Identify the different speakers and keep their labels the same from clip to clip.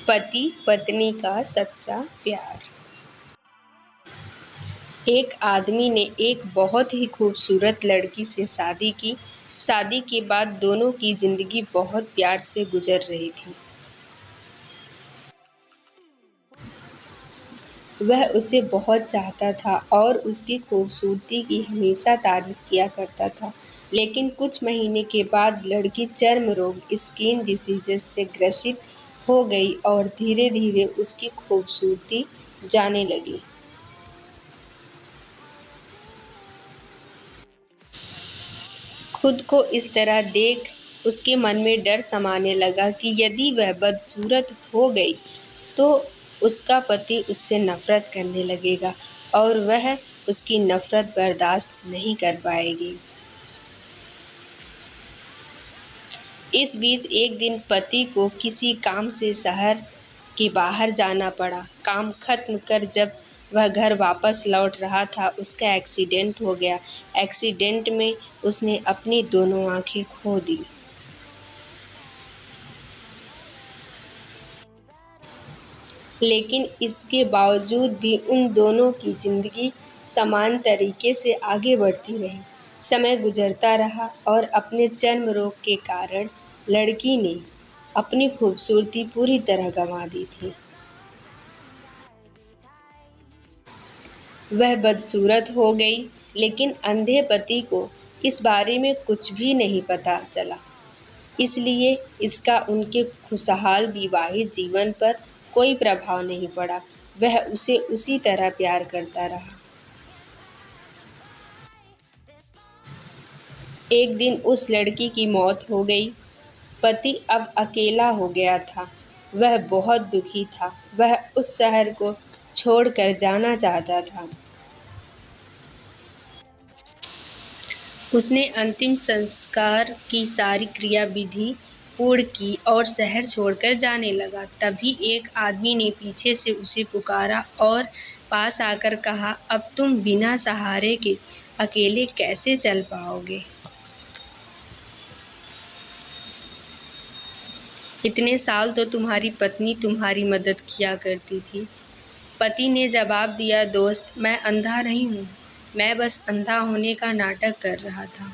Speaker 1: पति पत्नी का सच्चा प्यार। एक आदमी ने एक बहुत ही खूबसूरत लड़की से शादी की। शादी के बाद दोनों की जिंदगी बहुत प्यार से गुजर रही थी। वह उसे बहुत चाहता था और उसकी खूबसूरती की हमेशा तारीफ किया करता था। लेकिन कुछ महीने के बाद लड़की चर्म रोग स्किन डिसीजेस से ग्रसित हो गई और धीरे धीरे उसकी खूबसूरती जाने लगी। खुद को इस तरह देख उसके मन में डर समाने लगा कि यदि वह बदसूरत हो गई तो उसका पति उससे नफरत करने लगेगा और वह उसकी नफरत बर्दाश्त नहीं कर पाएगी। इस बीच एक दिन पति को किसी काम से शहर के बाहर जाना पड़ा। काम खत्म कर जब वह घर वापस लौट रहा था उसका एक्सीडेंट हो गया। एक्सीडेंट में उसने अपनी दोनों आंखें खो दी। लेकिन इसके बावजूद भी उन दोनों की जिंदगी समान तरीके से आगे बढ़ती रही। समय गुजरता रहा और अपने चर्म रोग के कारण लड़की ने अपनी खूबसूरती पूरी तरह गंवा दी थी। वह बदसूरत हो गई, लेकिन अंधे पति को इस बारे में कुछ भी नहीं पता चला। इसलिए इसका उनके खुशहाल विवाहित जीवन पर कोई प्रभाव नहीं पड़ा। वह उसे उसी तरह प्यार करता रहा। एक दिन उस लड़की की मौत हो गई। पति अब अकेला हो गया था। वह बहुत दुखी था। वह उस शहर को छोड़कर जाना चाहता था। उसने अंतिम संस्कार की सारी क्रियाविधि पूर्ण की और शहर छोड़कर जाने लगा। तभी एक आदमी ने पीछे से उसे पुकारा और पास आकर कहा, अब तुम बिना सहारे के अकेले कैसे चल पाओगे? इतने साल तो तुम्हारी पत्नी तुम्हारी मदद किया करती थी। पति ने जवाब दिया, दोस्त, मैं अंधा नहीं हूँ। मैं बस अंधा होने का नाटक कर रहा था।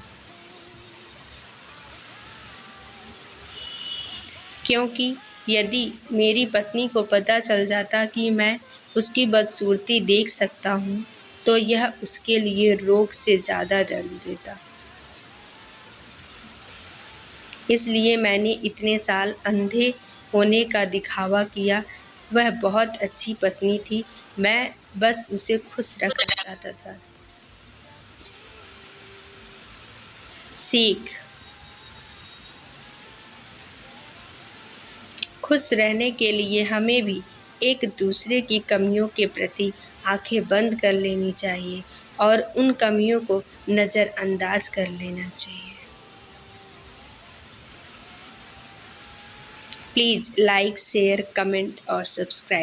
Speaker 1: क्योंकि यदि मेरी पत्नी को पता चल जाता कि मैं उसकी बदसूरती देख सकता हूँ, तो यह उसके लिए रोग से ज़्यादा दर्द देता। इसलिए मैंने इतने साल अंधे होने का दिखावा किया। वह बहुत अच्छी पत्नी थी। मैं बस उसे खुश रखना चाहता था। सीख: खुश रहने के लिए हमें भी एक दूसरे की कमियों के प्रति आंखें बंद कर लेनी चाहिए और उन कमियों को नज़रअंदाज कर लेना चाहिए। प्लीज़ लाइक, शेयर, कमेंट और सब्सक्राइब।